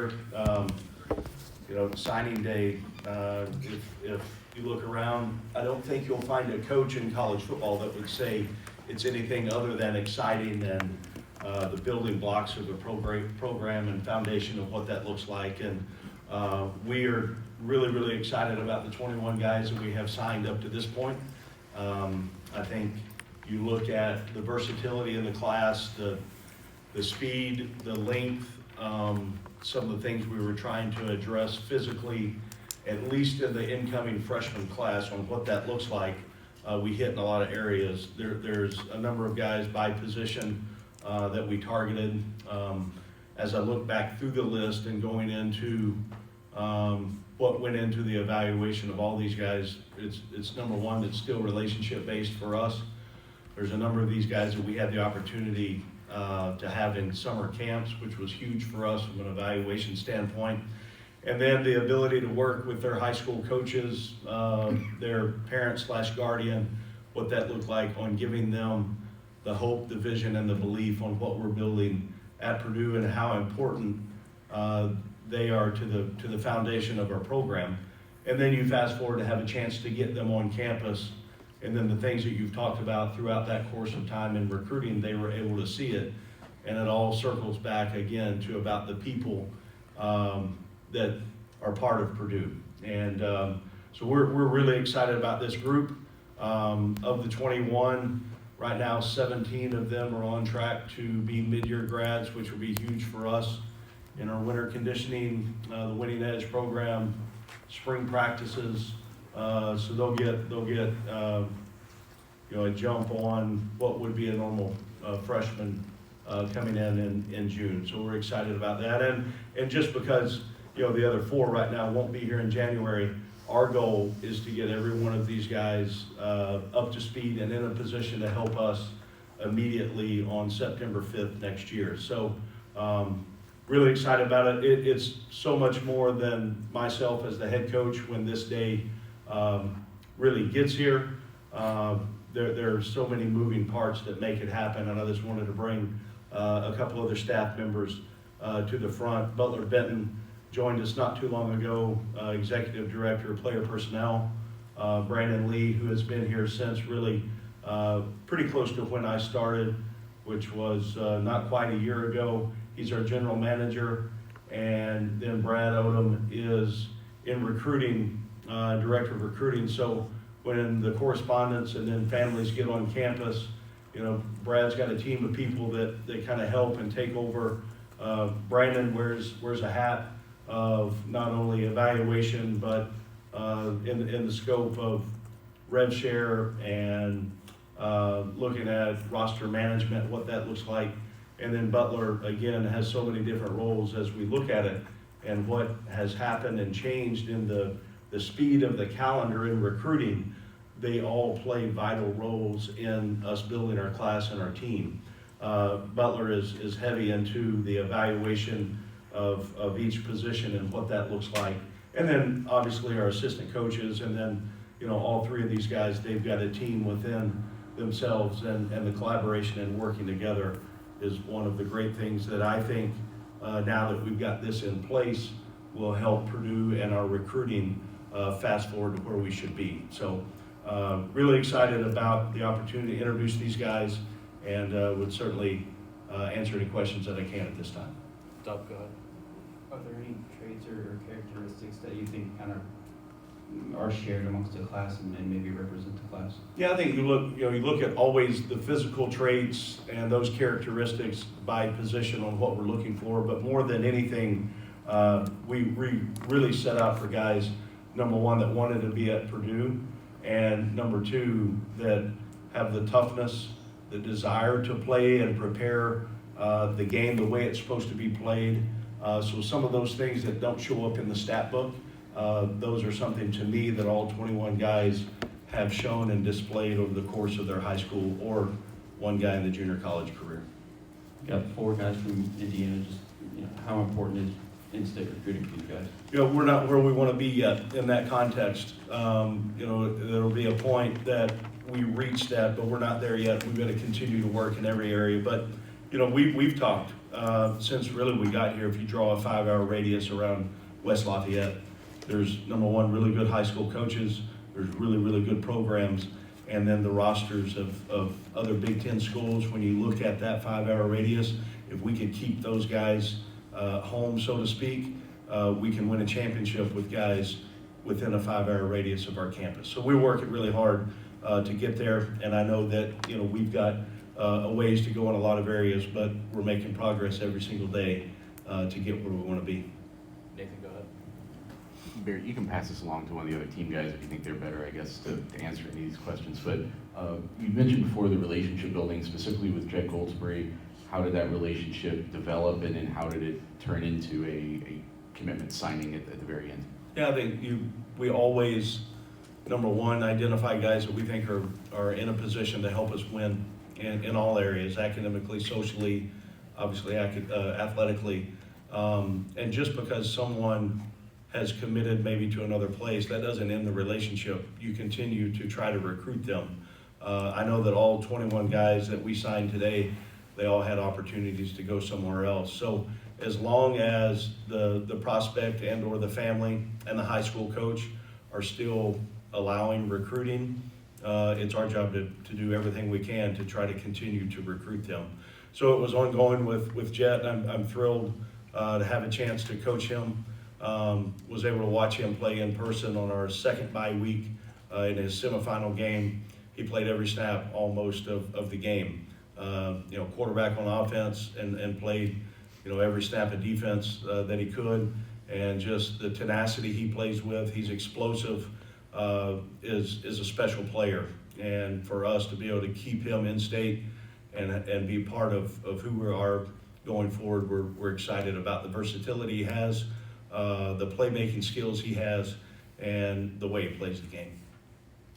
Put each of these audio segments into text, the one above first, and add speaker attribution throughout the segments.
Speaker 1: here. Signing day, if you look around, I don't think you'll find a coach in college football that would say it's anything other than exciting and the building blocks of the program and foundation of what that looks like. And we are really, really excited about the 21 guys that we have signed up to this point. I think you look at the versatility in the class, the speed, the length, some of the things we were trying to address physically, at least in the incoming freshman class, on what that looks like. We hit in a lot of areas. There's a number of guys by position that we targeted. As I look back through the list and going into what went into the evaluation of all these guys, it's number one, it's still relationship based for us. There's a number of these guys that we had the opportunity to have in summer camps, which was huge for us from an evaluation standpoint. And then the ability to work with their high school coaches, their parent/guardian, what that looked like on giving them the hope, the vision, and the belief on what we're building at Purdue and how important they are to the foundation of our program. And then you fast forward to have a chance to get them on campus, and then the things that you've talked about throughout that course of time in recruiting, they were able to see it. And it all circles back again to about the people that are part of Purdue. And so we're really excited about this group. Of the 21, right now 17 of them are on track to be mid-year grads, which will be huge for us in our winter conditioning, the Winning Edge program, spring practices. So they'll get a jump on what would be a normal freshman coming in June. So we're excited about that. And just because the other 4 right now won't be here in January, our goal is to get every one of these guys up to speed and in a position to help us immediately on September 5th next year. So really excited about it. It's so much more than myself as the head coach when this day really gets here. There are so many moving parts that make it happen, and I just wanted to bring a couple other staff members to the front. Butler Benton joined us not too long ago, Executive Director of Player Personnel. Brandon Lee, who has been here since really pretty close to when I started, which was not quite a year ago. He's our General Manager. And then Brad Odom is in recruiting, Director of Recruiting. So when the correspondents and then families get on campus, Brad's got a team of people that kind of help and take over. Brandon wears a hat of not only evaluation, but in the scope of rev share and looking at roster management, what that looks like. And then Butler, again, has so many different roles as we look at it and what has happened and changed in the speed of the calendar in recruiting. They all play vital roles in us building our class and our team. Butler is heavy into the evaluation of each position and what that looks like. And then obviously our assistant coaches, and then all 3 of these guys, they've got a team within themselves, and the collaboration and working together is one of the great things that I think now that we've got this in place will help Purdue and our recruiting fast forward to where we should be. So really excited about the opportunity to introduce these guys, and would certainly answer any questions that I can at this time.
Speaker 2: Doug, go ahead.
Speaker 3: Are there any traits or characteristics that you think kind of are shared amongst the class and maybe represent the class?
Speaker 1: Yeah, I think you look at always the physical traits and those characteristics by position on what we're looking for, but more than anything, we really set out for guys, number one, that wanted to be at Purdue, and number 2, that have the toughness, the desire to play and prepare the game the way it's supposed to be played. So some of those things that don't show up in the stat book, those are something to me that all 21 guys have shown and displayed over the course of their high school or one guy in the junior college career.
Speaker 3: You got 4 guys from Indiana. Just how important is in-state recruiting for you guys?
Speaker 1: We're not where we want to be yet in that context. There'll be a point that we reach that, but we're not there yet. We've got to continue to work in every area. But we've talked since really we got here. If you draw a 5-hour radius around West Lafayette, there's number one, really good high school coaches. There's really, really good programs. And then the rosters of other Big Ten schools, when you look at that 5-hour radius, if we could keep those guys home, so to speak, we can win a championship with guys within a 5-hour radius of our campus. So we're working really hard to get there, and I know that we've got a ways to go in a lot of areas, but we're making progress every single day to get where we want to be.
Speaker 3: Nathan, go ahead.
Speaker 2: Barry, you can pass this along to one of the other team guys if you think they're better, I guess, to answer any of these questions. But you mentioned before the relationship building, specifically with Jed Goldsberry. How did that relationship develop, and then how did it turn into a commitment signing at the very end?
Speaker 1: Yeah, I think we always, number one, identify guys that we think are in a position to help us win in all areas, academically, socially, obviously athletically. And just because someone has committed maybe to another place, that doesn't end the relationship. You continue to try to recruit them. I know that all 21 guys that we signed today, they all had opportunities to go somewhere else. So as long as the prospect and or the family and the high school coach are still allowing recruiting, it's our job to do everything we can to try to continue to recruit them. So it was ongoing with Jet. I'm thrilled to have a chance to coach him. Was able to watch him play in person on our second bye week in his semifinal game. He played every snap almost of the game. Quarterback on offense and played every snap of defense that he could, and just the tenacity he plays with. He's explosive, is a special player, and for us to be able to keep him in state and be part of who we are going forward, we're excited about the versatility he has, the playmaking skills he has, and the way he plays the game.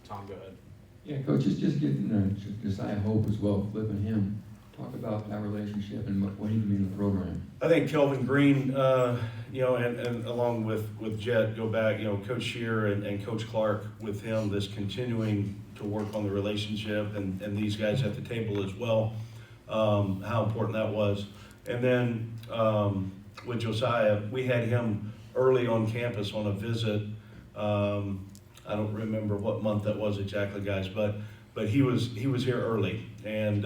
Speaker 3: Tom, go ahead.
Speaker 4: Yeah, Coach, just getting Josiah Hope as well, flipping him. Talk about that relationship and what he can mean in the program.
Speaker 1: I think Kelvin Green, and along with Jet, go back, Coach Shear and Coach Clark with him, this continuing to work on the relationship, and these guys at the table as well, how important that was. And then with Josiah, we had him early on campus on a visit. I don't remember what month that was exactly, guys, but he was here early, and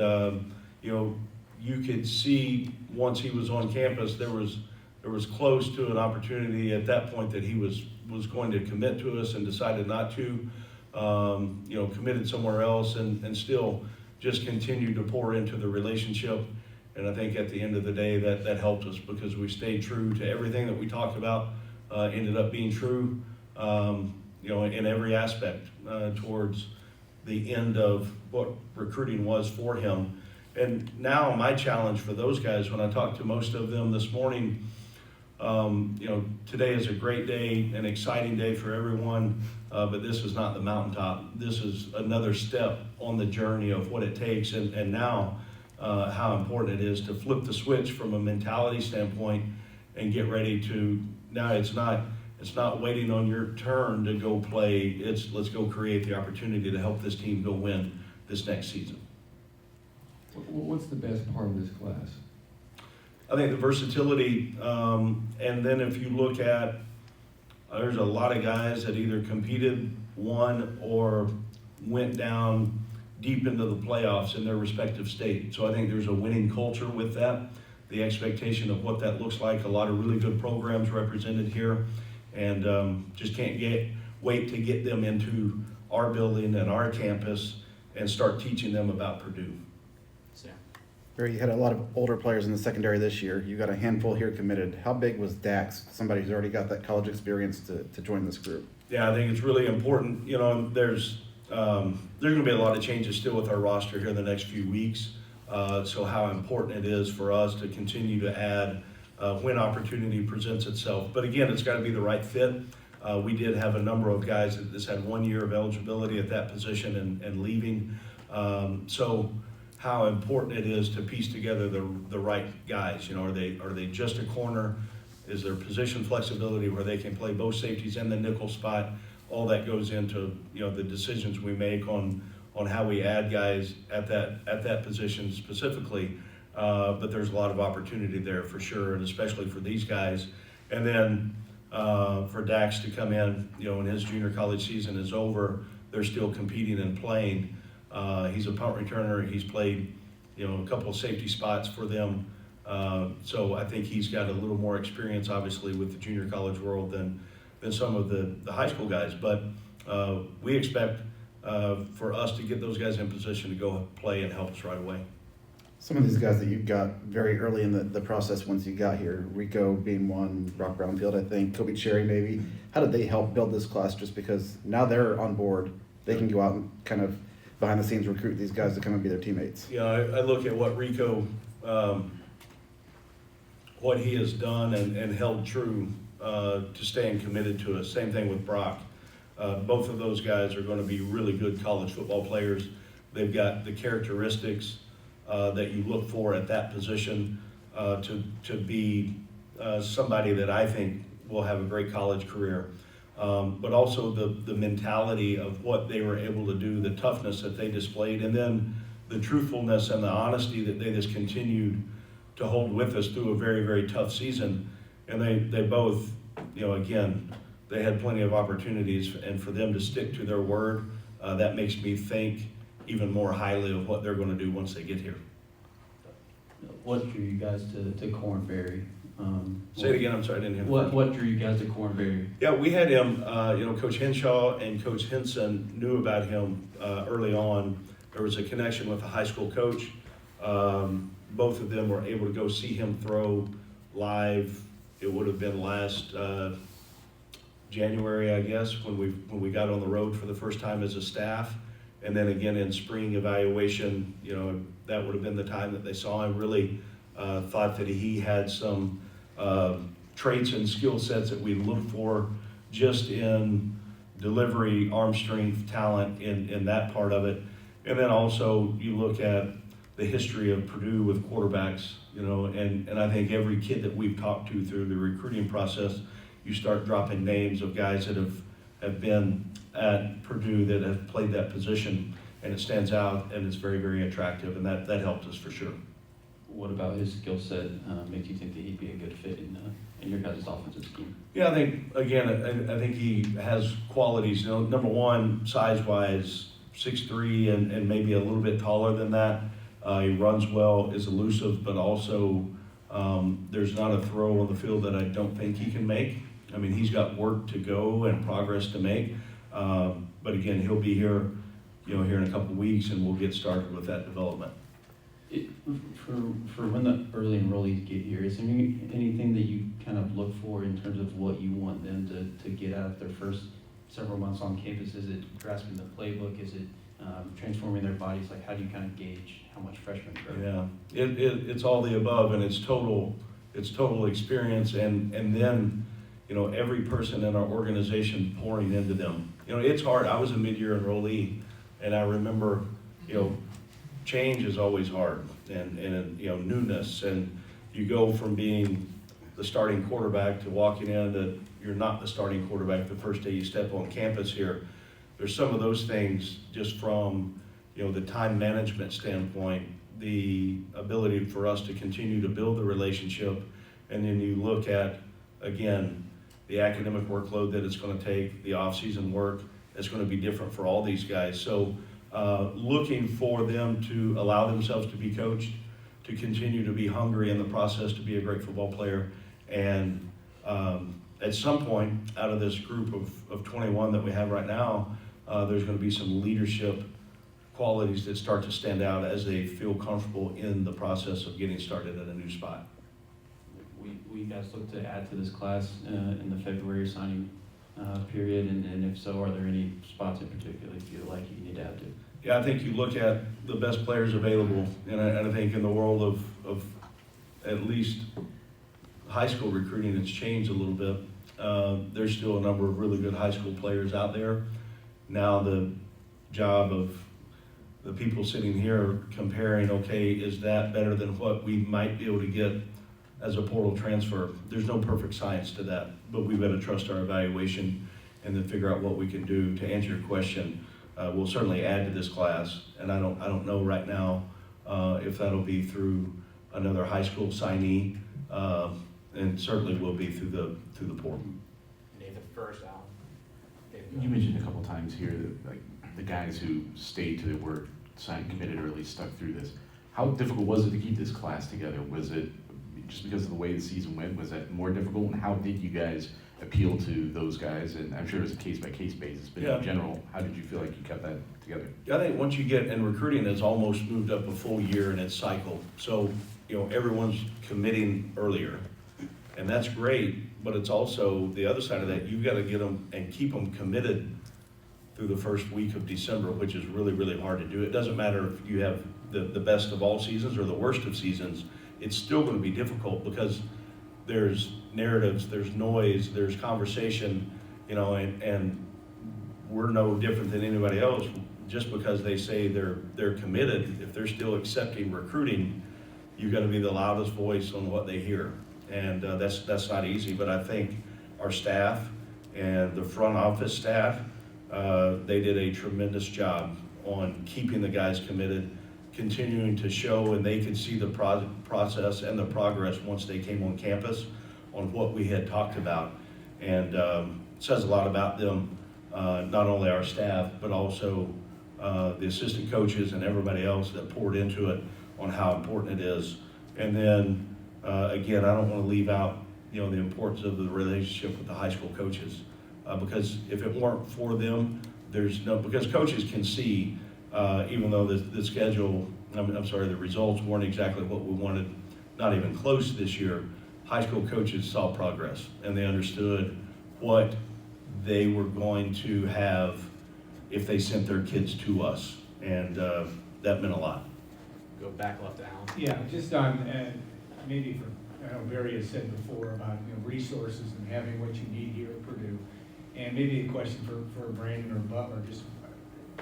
Speaker 1: you could see once he was on campus, there was close to an opportunity at that point that he was going to commit to us and decided not to. Committed somewhere else, and still just continued to pour into the relationship. And I think at the end of the day that helped us, because we stayed true to everything that we talked about. Ended up being true, in every aspect towards the end of what recruiting was for him. And now my challenge for those guys, when I talked to most of them this morning, today is a great day, an exciting day for everyone, but this is not the mountaintop. This is another step on the journey of what it takes, and now how important it is to flip the switch from a mentality standpoint and get ready to, now it's not waiting on your turn to go play, it's let's go create the opportunity to help this team go win this next season.
Speaker 4: What's the best part of this class?
Speaker 1: I think the versatility, and then if you look at, there's a lot of guys that either competed, won, or went down deep into the playoffs in their respective state. So I think there's a winning culture with that, the expectation of what that looks like, a lot of really good programs represented here, and just can't wait to get them into our building and our campus and start teaching them about Purdue.
Speaker 5: Barry, you had a lot of older players in the secondary this year. You got a handful here committed. How big was Dax, somebody who's already got that college experience, to join this group?
Speaker 1: Yeah, I think it's really important. There's going to be a lot of changes still with our roster here in the next few weeks. So how important it is for us to continue to add when opportunity presents itself. But again, it's got to be the right fit. We did have a number of guys that just had 1 year of eligibility at that position and leaving. So how important it is to piece together the right guys. Are they just a corner? Is there position flexibility where they can play both safeties and the nickel spot? All that goes into the decisions we make on how we add guys at that position specifically. but there's a lot of opportunity there for sure, and especially for these guys. And then for Dax to come in, when his junior college season is over, they're still competing and playing. He's a punt returner. He's played, a couple of safety spots for them. So I think he's got a little more experience, obviously, with the junior college world than some of the high school guys. But we expect for us to get those guys in position to go play and help us right away.
Speaker 5: Some of these guys that you got very early in the process once you got here, Rico being one, Brock Brownfield, I think, Kobe Cherry maybe. How did they help build this class just because now they're on board, they can go out and kind of behind the scenes recruit these guys to come and be their teammates?
Speaker 1: I look at what Rico, what he has done and held true to staying committed to us. Same thing with Brock. Both of those guys are going to be really good college football players. They've got the characteristics that you look for at that position to be somebody that I think will have a great college career. But also the mentality of what they were able to do, the toughness that they displayed, and then the truthfulness and the honesty that they just continued to hold with us through a very, very tough season. And they both, again, they had plenty of opportunities, and for them to stick to their word, that makes me think even more highly of what they're going to do once they get here.
Speaker 3: What drew you guys to Cornberry?
Speaker 1: Say it again, I'm sorry, I didn't hear.
Speaker 3: What drew you guys to Cornberry?
Speaker 1: Yeah, we had him, Coach Henshaw and Coach Henson knew about him early on. There was a connection with the high school coach. Both of them were able to go see him throw live. It would have been last January, I guess, when we got on the road for the first time as a staff. And then again in spring evaluation, that would have been the time that they saw him. Really thought that he had some traits and skill sets that we look for just in delivery, arm strength, talent in that part of it. And then also you look at the history of Purdue with quarterbacks, and I think every kid that we've talked to through the recruiting process, you start dropping names of guys that have been at Purdue that have played that position, and it stands out and it's very, very attractive, and that helped us for sure.
Speaker 3: What about his skill set makes you think that he'd be a good fit in your guys' offensive scheme?
Speaker 1: Yeah, I think, again, I think he has qualities. Number one, size-wise, 6'3", and maybe a little bit taller than that. He runs well, is elusive, but also there's not a throw on the field that I don't think he can make. I mean, he's got work to go and progress to make. But again, he'll be here, here in a couple of weeks, and we'll get started with that development.
Speaker 3: For when the early enrollees get here, is there anything that you kind of look for in terms of what you want them to get out of their first several months on campus? Is it grasping the playbook? Is it transforming their bodies? Like, how do you kind of gauge how much freshmen grow?
Speaker 1: Yeah, it's all the above, and it's total experience, and then every person in our organization pouring into them. It's hard. I was a mid-year enrollee, and I remember, change is always hard, and newness, and you go from being the starting quarterback to walking in that you're not the starting quarterback the first day you step on campus here. There's some of those things just from the time management standpoint, the ability for us to continue to build the relationship, and then you look at, again, the academic workload that it's going to take, the off-season work, it's going to be different for all these guys. So looking for them to allow themselves to be coached, to continue to be hungry in the process, to be a great football player, and at some point out of this group of 21 that we have right now, there's going to be some leadership qualities that start to stand out as they feel comfortable in the process of getting started at a new spot.
Speaker 3: Will you guys look to add to this class in the February signing period? And if so, are there any spots in particular you feel like you need to add to?
Speaker 1: Yeah, I think you look at the best players available, and I think in the world of at least high school recruiting, it's changed a little bit. There's still a number of really good high school players out there. Now the job of the people sitting here comparing, okay, is that better than what we might be able to get as a portal transfer? There's no perfect science to that, but we've got to trust our evaluation and then figure out what we can do. To answer your question, we'll certainly add to this class, and I don't know right now if that'll be through another high school signee, and certainly will be through the portal.
Speaker 6: Nathan first, Alan.
Speaker 2: You mentioned a couple times here that like the guys who stayed to their word, signed, committed, or at least stuck through this. How difficult was it to keep this class together? Was it just because of the way the season went? Was that more difficult? And how did you guys appeal to those guys? And I'm sure it was a case-by-case basis, but
Speaker 1: Yeah.
Speaker 2: in general, how did you feel like you kept that together?
Speaker 1: I think once you get, and recruiting has almost moved up a full year in its cycle. So, everyone's committing earlier. And that's great, but it's also the other side of that. You've got to get them and keep them committed through the first week of December, which is really, really hard to do. It doesn't matter if you have the best of all seasons or the worst of seasons. It's still going to be difficult because there's narratives, there's noise, there's conversation, and we're no different than anybody else. Just because they say they're committed, if they're still accepting recruiting, you've got to be the loudest voice on what they hear. And that's not easy, but I think our staff and the front office staff, they did a tremendous job on keeping the guys committed, continuing to show, and they could see the process and the progress once they came on campus on what we had talked about. And it says a lot about them, not only our staff, but also the assistant coaches and everybody else that poured into it on how important it is. And then, again, I don't want to leave out, the importance of the relationship with the high school coaches. Because if it weren't for them, because coaches can see, even though the schedule, the results weren't exactly what we wanted, not even close this year, high school coaches saw progress and they understood what they were going to have if they sent their kids to us. And that meant a lot.
Speaker 6: Go back left to Alan.
Speaker 7: Yeah, just on, maybe I know Barry has said before about, resources and having what you need here at Purdue. And maybe a question for Brandon or Butler,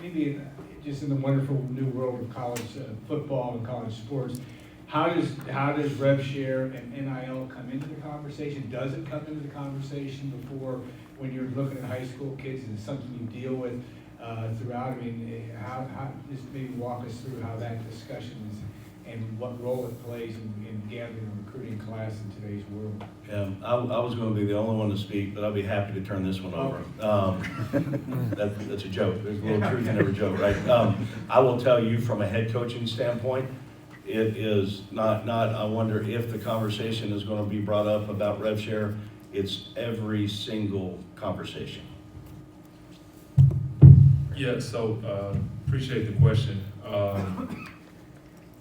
Speaker 7: maybe just in the wonderful new world of college football and college sports, how does rev share and NIL come into the conversation? Does it come into the conversation before, when you're looking at high school kids? Is it something you deal with throughout? How just maybe walk us through how that discussion is and what role it plays in gathering a recruiting class in today's world.
Speaker 1: I was going to be the only one to speak, but I'll be happy to turn this one over. That's a joke. There's a little truth in every joke, right? I will tell you from a head coaching standpoint, it is not, I wonder if the conversation is going to be brought up about rev share. It's every single conversation.
Speaker 8: Yeah, so appreciate the question.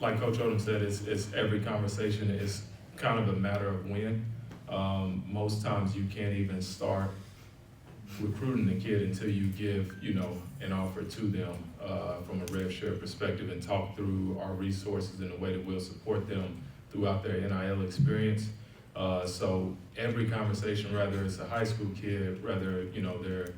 Speaker 8: Like Coach Odom said, it's every conversation is kind of a matter of when. Most times you can't even start recruiting the kid until you give, an offer to them from a rev share perspective and talk through our resources in a way that will support them throughout their NIL experience. So every conversation, whether it's a high school kid, whether, they're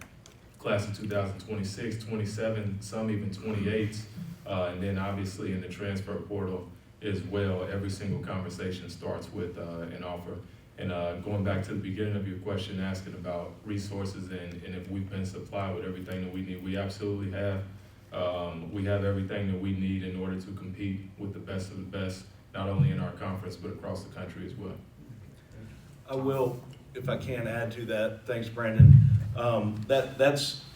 Speaker 8: class of 2026, 27, some even 28s, and then obviously in the transfer portal as well, every single conversation starts with an offer. And going back to the beginning of your question, asking about resources and if we've been supplied with everything that we need, we absolutely have. We have everything that we need in order to compete with the best of the best, not only in our conference, but across the country as well.
Speaker 1: I will, if I can add to that, thanks Brandon.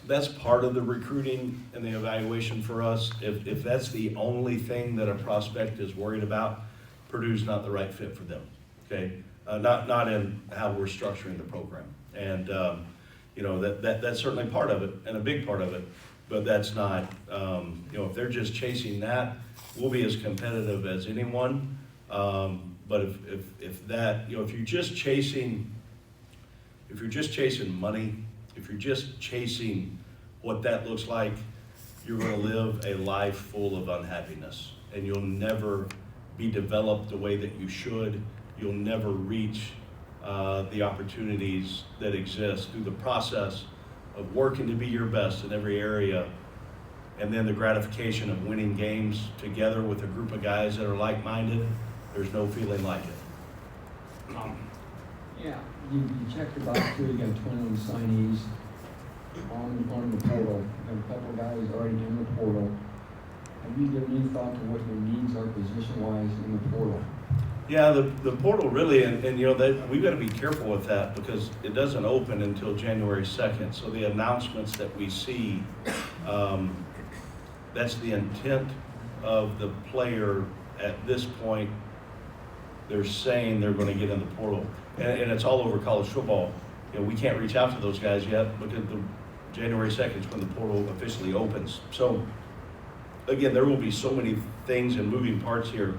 Speaker 1: That's part of the recruiting and the evaluation for us. If that's the only thing that a prospect is worried about, Purdue's not the right fit for them, okay? Not in how we're structuring the program. And, that's certainly part of it and a big part of it, but that's not, if they're just chasing that, we'll be as competitive as anyone. But if that, if you're just chasing money, if you're just chasing what that looks like, you're going to live a life full of unhappiness, and you'll never be developed the way that you should. You'll never reach the opportunities that exist through the process of working to be your best in every area, and then the gratification of winning games together with a group of guys that are like-minded. There's no feeling like it.
Speaker 4: Yeah, you checked the box here, you got 21 signees on the portal. You have a couple of guys already in the portal. Have you given any thought to what your needs are position-wise in the portal?
Speaker 1: Yeah, the portal really, and you know, that, we've got to be careful with that because it doesn't open until January 2nd. So the announcements that we see, that's the intent of the player at this point. They're saying they're going to get in the portal. And it's all over college football. You know, we can't reach out to those guys yet because the January 2nd is when the portal officially opens. So again, there will be so many things and moving parts here.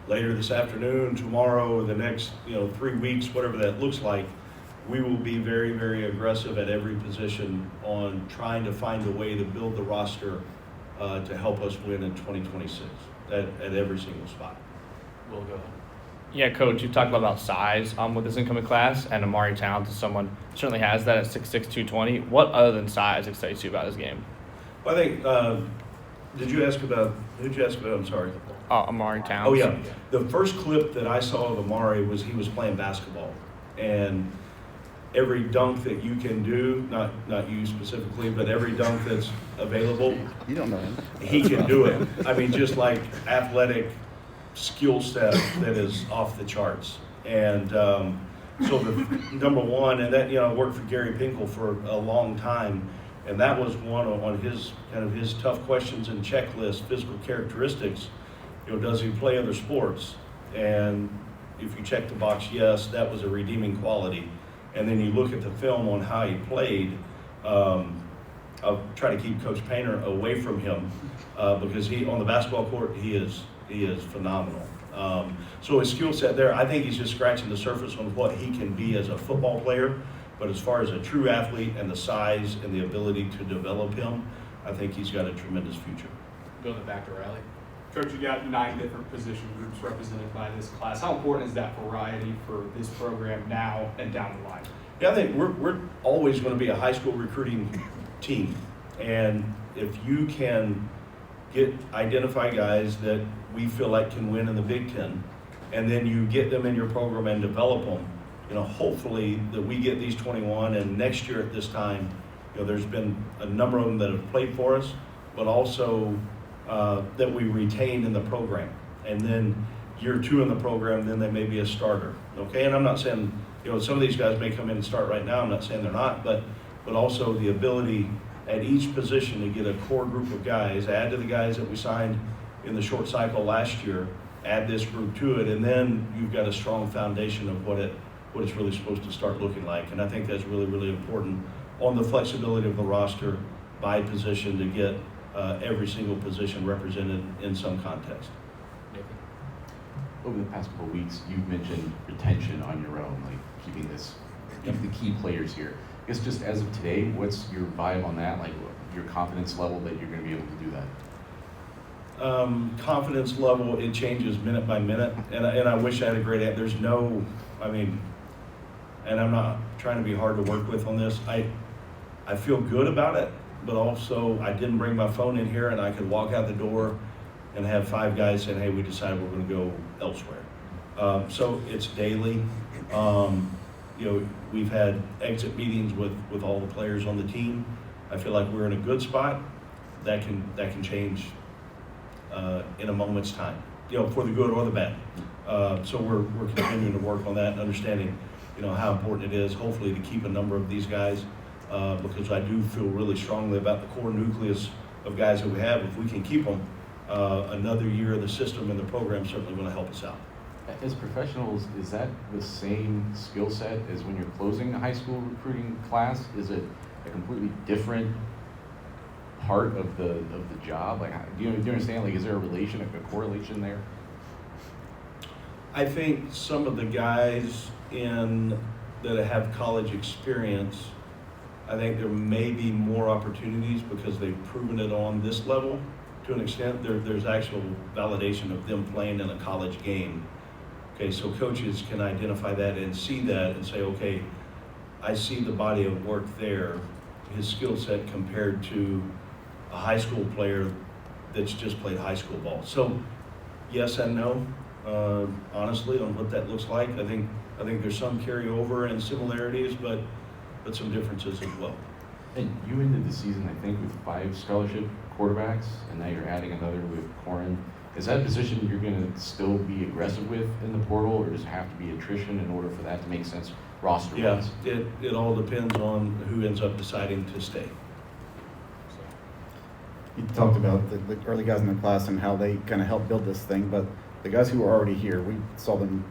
Speaker 1: Later this afternoon, tomorrow, the next 3 weeks, whatever that looks like, we will be very, very aggressive at every position on trying to find a way to build the roster to help us win in 2026 at every single spot.
Speaker 6: Will, go ahead.
Speaker 9: Yeah, Coach, you talked about size with this incoming class, and Amari Towns is someone certainly has that at 6'6", 220. What other than size excites you about his game?
Speaker 1: Well, I think, who'd you ask about? I'm sorry.
Speaker 9: Amari Towns.
Speaker 1: Oh, yeah. The first clip that I saw of Amari was he was playing basketball. And every dunk that you can do, not you specifically, but every dunk that's available,
Speaker 5: You don't know him.
Speaker 1: he can do it. I mean, just like athletic skill set that is off the charts. And so the number one, and that, I worked for Gary Pinkel for a long time, and that was one on his kind of his tough questions and checklist, physical characteristics. Does he play other sports? And if you check the box, yes, that was a redeeming quality. And then you look at the film on how he played. I'll try to keep Coach Painter away from him because on the basketball court, he is phenomenal. So his skill set there, I think he's just scratching the surface on what he can be as a football player. But as far as a true athlete and the size and the ability to develop him, I think he's got a tremendous future.
Speaker 6: Going back to Riley.
Speaker 10: Coach, you got 9 different position groups represented by this class. How important is that variety for this program now and down the line?
Speaker 1: Yeah, I think we're always going to be a high school recruiting team. And if you can identify guys that we feel like can win in the Big Ten, and then you get them in your program and develop them, hopefully that we get these 21, and next year at this time, there's been a number of them that have played for us, but also that we retain in the program. And then year 2 in the program, then they may be a starter. Okay, and I'm not saying, some of these guys may come in and start right now. I'm not saying they're not, but also the ability at each position to get a core group of guys, add to the guys that we signed in the short cycle last year, add this group to it, and then you've got a strong foundation of what it's really supposed to start looking like. And I think that's really, really important on the flexibility of the roster by position to get every single position represented in some context.
Speaker 2: Over the past couple of weeks, you've mentioned retention on your own, like keeping the key players here. I guess just as of today, what's your vibe on that? Like your confidence level that you're going to be able to do that?
Speaker 1: Confidence level, it changes minute by minute, and I wish I had a great answer. There's no, and I'm not trying to be hard to work with on this. I feel good about it, but also I didn't bring my phone in here and I could walk out the door and have 5 guys saying, hey, we decided we're going to go elsewhere. So it's daily. We've had exit meetings with all the players on the team. I feel like we're in a good spot. That can change in a moment's time, for the good or the bad. So we're continuing to work on that and understanding, how important it is, hopefully, to keep a number of these guys, because I do feel really strongly about the core nucleus of guys that we have. If we can keep them, another year of the system and the program is certainly going to help us out.
Speaker 2: As professionals, is that the same skill set as when you're closing a high school recruiting class? Is it a completely different part of the job? Like, do you understand? Like, is there a correlation there?
Speaker 1: I think some of the guys that have college experience, I think there may be more opportunities because they've proven it on this level to an extent. There's actual validation of them playing in a college game. Okay, so coaches can identify that and see that and say, okay, I see the body of work there, his skill set compared to a high school player that's just played high school ball. So yes and no, honestly, on what that looks like. I think there's some carryover and similarities, but some differences as well.
Speaker 2: And you ended the season, I think, with 5 scholarship quarterbacks, and now you're adding another with Corin. Is that a position you're gonna still be aggressive with in the portal, or does it have to be attrition in order for that to make sense roster-wise?
Speaker 1: Yeah, it all depends on who ends up deciding to stay.
Speaker 5: You talked about the early guys in the class and how they kind of helped build this thing, but the guys who are already here, we saw them,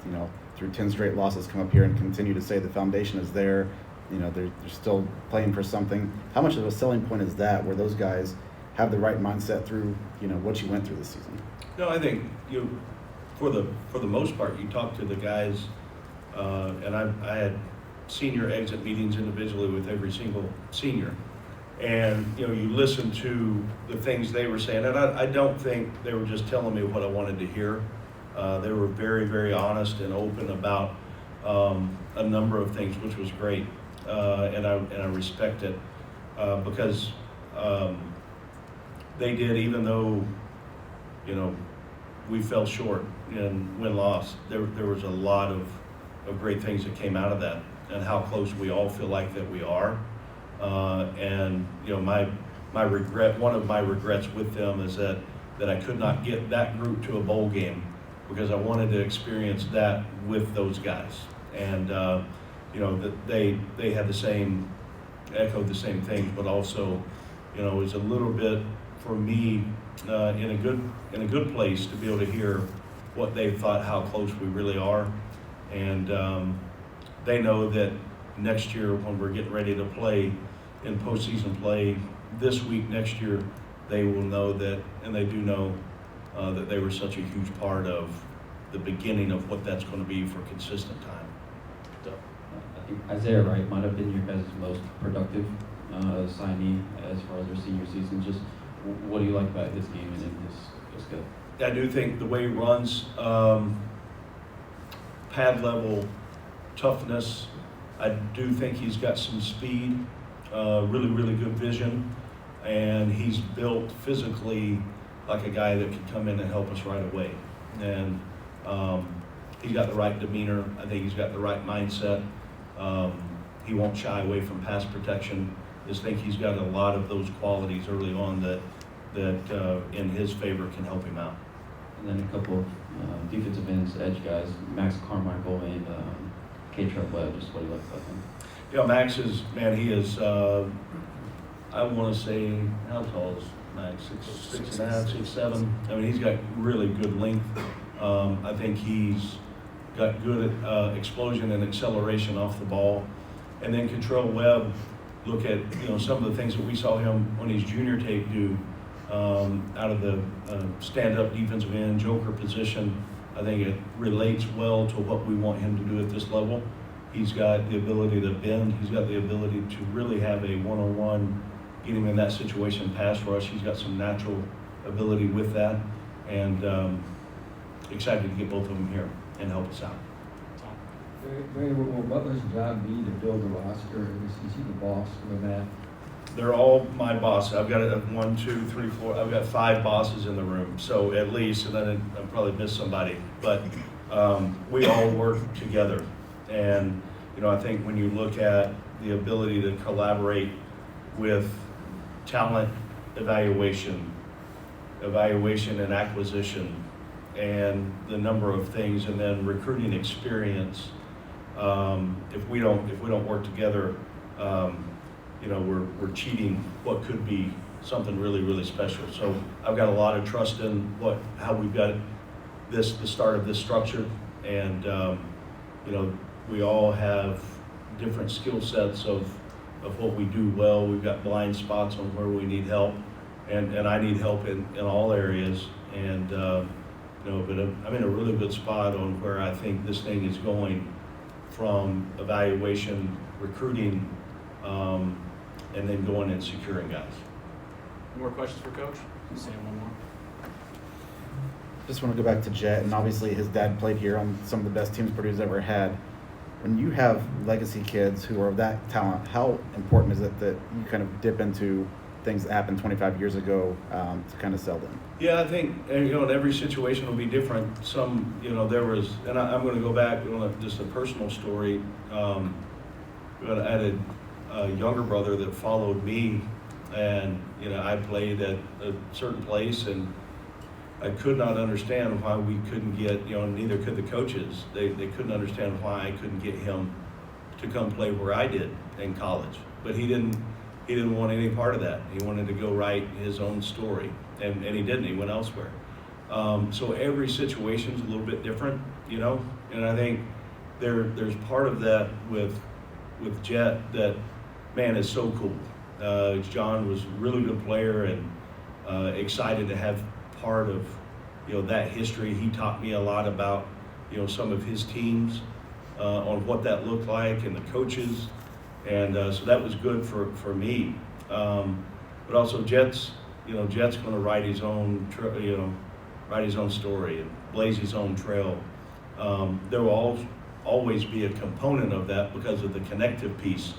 Speaker 5: through 10 straight losses come up here and continue to say the foundation is there. They're still playing for something. How much of a selling point is that, where those guys have the right mindset through, what you went through this season?
Speaker 1: No, I think for the most part, you talk to the guys, and I had senior exit meetings individually with every single senior, and you listen to the things they were saying, and I don't think they were just telling me what I wanted to hear. They were very, very honest and open about a number of things, which was great, and I respect it because they did, even though we fell short in win-loss. There was a lot of great things that came out of that, and how close we all feel like that we are. And my regret, one of my regrets with them is that I could not get that group to a bowl game, because I wanted to experience that with those guys. And that they had echoed the same things, but also it was a little bit for me in a good place to be able to hear what they thought, how close we really are. And they know that next year, when we're getting ready to play in postseason play this week, next year, they will know that, and they do know that they were such a huge part of the beginning of what that's going to be for consistent time.
Speaker 3: I think Isaiah Wright might have been your guys' most productive signee as far as their senior season. Just what do you like about his game and his skill?
Speaker 1: I do think the way he runs, pad level toughness. I do think he's got some speed, really, really good vision, and he's built physically like a guy that can come in and help us right away. And he's got the right demeanor. I think he's got the right mindset. He won't shy away from pass protection. I just think he's got a lot of those qualities early on that in his favor can help him out.
Speaker 3: And then a couple of defensive ends, edge guys, Max Carmichael and K-Trap Webb. Just what do you like about him?
Speaker 1: Yeah, Max is, man, he is, I want to say, how tall is Max? 6'6.5", 6'7". I mean, he's got really good length. I think he's got good explosion and acceleration off the ball. And then Contrell Webb, look at some of the things that we saw him on his junior tape do out of the stand-up defensive end, joker position. I think it relates well to what we want him to do at this level. He's got the ability to bend. He's got the ability to really have a one-on-one, get him in that situation, pass rush. He's got some natural ability with that, and excited to get both of them here and help us out.
Speaker 4: Barry, will Butler's job be to build a roster, or is he the boss with that?
Speaker 1: They're all my bosses. I've got 1, 2, 3, 4. I've got 5 bosses in the room, so at least, and then I'll probably miss somebody. But we all work together, and I think when you look at the ability to collaborate with talent evaluation and acquisition, and the number of things, and then recruiting experience. If we don't work together, we're cheating what could be something really, really special. So I've got a lot of trust in how we've got the start of this structure, and we all have different skill sets of what we do well. We've got blind spots on where we need help, and I need help in all areas, and but I'm in a really good spot on where I think this thing is going, from evaluation, recruiting, and then going and securing guys.
Speaker 10: More questions for Coach? Sam, one more.
Speaker 5: Just want to go back to Jet, and obviously his dad played here on some of the best teams Purdue's ever had. When you have legacy kids who are of that talent, how important is it that you kind of dip into things that happened 25 years ago to kind of sell them?
Speaker 1: Yeah, I think, and every situation will be different. Some, there was, and I'm going to go back on just a personal story. I had a younger brother that followed me, and I played at a certain place, and I could not understand why we couldn't get, neither could the coaches. They couldn't understand why I couldn't get him to come play where I did in college. But he didn't want any part of that. He wanted to go write his own story, and he didn't. He went elsewhere. So every situation's a little bit different, and I think there's part of that with Jet that, man, is so cool. John was a really good player and excited to have part of, that history. He taught me a lot about, some of his teams, on what that looked like and the coaches. And so that was good for me. But also Jet's going to write his own, write his own story and blaze his own trail. There will always be a component of that because of the connective piece.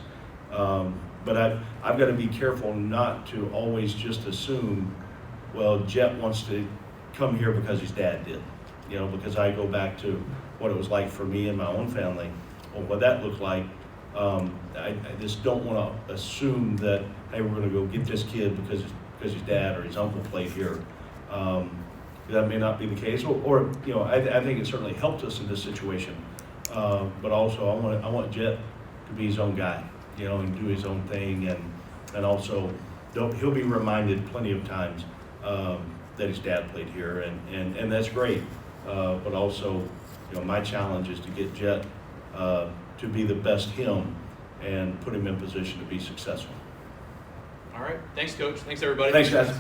Speaker 1: But I've got to be careful not to always just assume, well, Jet wants to come here because his dad did, because I go back to what it was like for me and my own family, or what that looked like. I just don't want to assume that, hey, we're going to go get this kid because his dad or his uncle played here. That may not be the case, or I think it certainly helped us in this situation. But also, I want Jet to be his own guy, and do his own thing, and also he'll be reminded plenty of times that his dad played here, and that's great. But also, my challenge is to get Jet to be the best him and put him in position to be successful.
Speaker 6: All right. Thanks, Coach. Thanks, everybody.
Speaker 1: Thanks, guys.